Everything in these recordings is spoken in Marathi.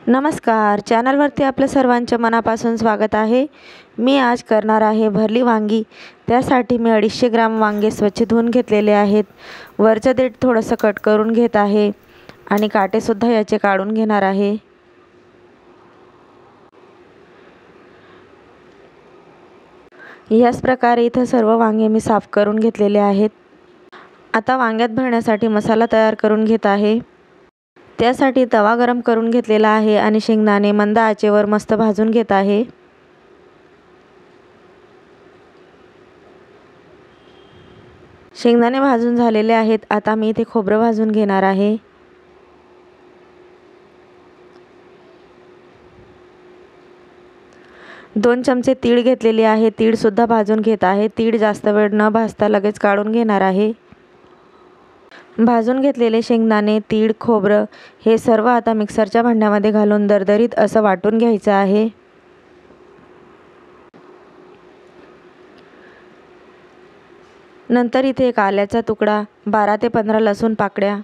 नमस्कार, चॅनलवरती आपलं सर्वांचं मनापासून स्वागत आहे। मी आज करणार आहे भरली वांगी। त्यासाठी मी 250 ग्राम वांगे स्वच्छ धुवून घेतलेले आहेत। वरचं देठ थोडंसं कट करून घेत आहे आणि काटेसुद्धा याचे काढून घेणार आहे। याच प्रकारे इथं सर्व वांगे मी साफ करून घेतलेले आहेत। आता वांग्यात भरण्यासाठी मसाला तयार करून घेत आहे। त्यासाठी तवा गरम करून घेतलेला आहे आणि शेंगदाणे मंद आचेवर मस्त भाजून घेत आहे। शेंगदाणे भाजून झालेले आहेत। आता मी इथे खोबरं भाजून घेणार आहे। दोन चमचे तीळ घेतलेले आहे। तीळ सुद्धा भाजून घेत आहे। तीळ जास्त वेळ न भाजता लगेच काढून घेणार आहे। भाजून घेतलेले शेंगदाणे, तीळ, खोबरं हे सर्व आता मिक्सरच्या भांड्यामध्ये घालून दरदरीत असं वाटून घ्यायचं आहे। नंतर इथे एक आल्याचा तुकडा, 12 ते 15 लसूण पाकळ्या,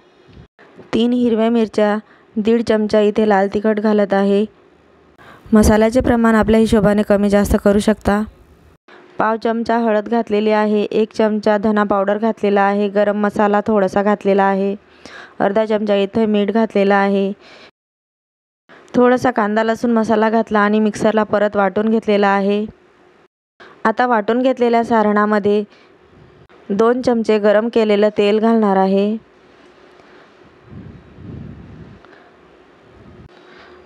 3 हिरव्या मिरच्या, 1.5 चमचा इथे लाल तिखट घालत आहे। मसाल्याचे प्रमाण आपल्या हिशोबाने कमी जास्त करू शकता। पाव चमचा हळद घातलेली आहे। 1 चमचा धना पावडर घातलेला आहे। गरम मसाला थोडासा घातलेला आहे। अर्धा चमचा इथे मीठ घातलेला आहे। थोडासा कांदा लसूण मसाला घातला आणि मिक्सरला परत वाटून घेतलेला आहे। आता वाटून घेतलेल्या सारणामध्ये 2 चमचे गरम केलेलं तेल घालणार आहे।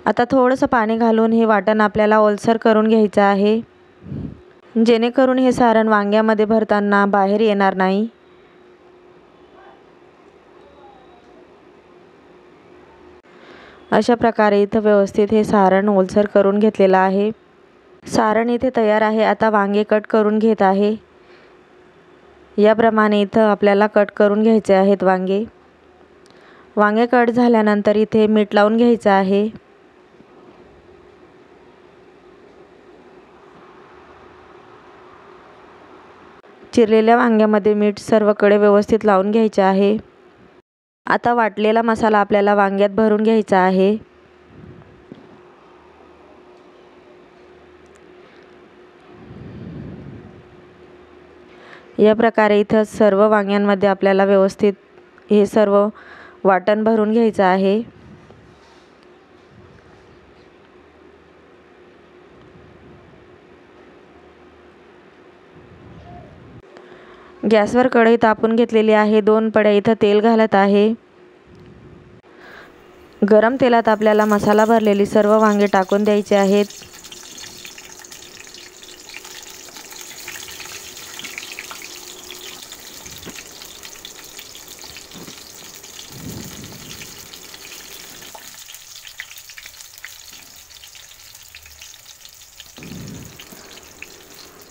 आता थोडंसं पाणी घालून हे वाटण आपल्याला ओलसर करून घ्यायचं आहे, जेणेकरून हे सारण वांग्यामध्ये भरताना बाहेर येणार नाही। अशा प्रकारे इथं व्यवस्थित हे सारण ओलसर करून घेतलेलं आहे। सारण इथे तयार आहे। आता वांगे कट करून घेत आहे। याप्रमाणे इथं आपल्याला कट करून घ्यायचे आहेत वांगे। वांगे कट झाल्यानंतर इथे मीठ लावून घ्यायचं आहे। चिरलेल्या वांग्यामध्ये मीठ सर्वकडे व्यवस्थित लावून घ्यायचे आहे। आता वाटलेला मसाला आपल्याला वांग्यात भरून घ्यायचा आहे। या प्रकारे इथं सर्व वांग्यांमध्ये आपल्याला व्यवस्थित हे सर्व वाटण भरून घ्यायचं आहे। गॅसवर कढई तापून घेतलेली आहे। 2 पड्या इथं तेल घालत आहे। गरम तेलात आपल्याला मसाला भरलेली सर्व वांगे टाकून द्यायचे आहेत।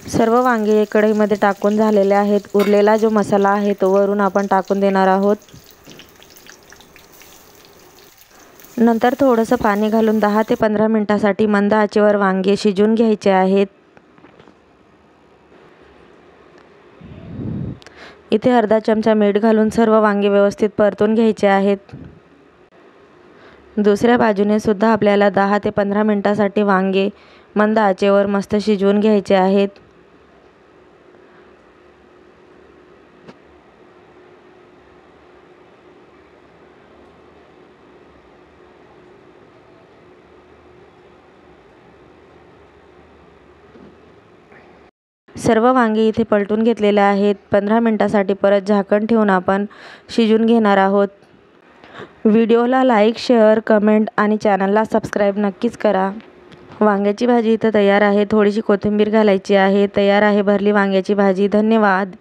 सर्व वांगे कढईमध्ये टाकून झालेले आहेत। उरलेला जो मसाला आहे तो वरून आपण टाकून देणार आहोत। नंतर थोडंसं पाणी घालून 10 ते 15 मिनिटांसाठी मंद आचेवर वांगे शिजवून घ्यायचे आहेत। इथे अर्धा चमचा मीठ घालून सर्व वांगे व्यवस्थित परतून घ्यायचे आहेत। दुसऱ्या बाजूने सुद्धा आपल्याला 10 ते 15 मिनिटांसाठी वांगे मंद आचेवर मस्त शिजवून घ्यायचे आहेत। सर्व वांगे इथे पलटून घेतलेले आहेत। 15 मिनिटांसाठी परत झाकण ठेवून आपण शिजवून घेणार आहोत। व्हिडिओला लाईक, शेअर, कमेंट आणि चॅनलला सबस्क्राईब नक्कीच करा। वांग्याची भाजी इथं तयार आहे। थोडीशी कोथिंबीर घालायची आहे। तयार आहे भरली वांग्याची भाजी। धन्यवाद।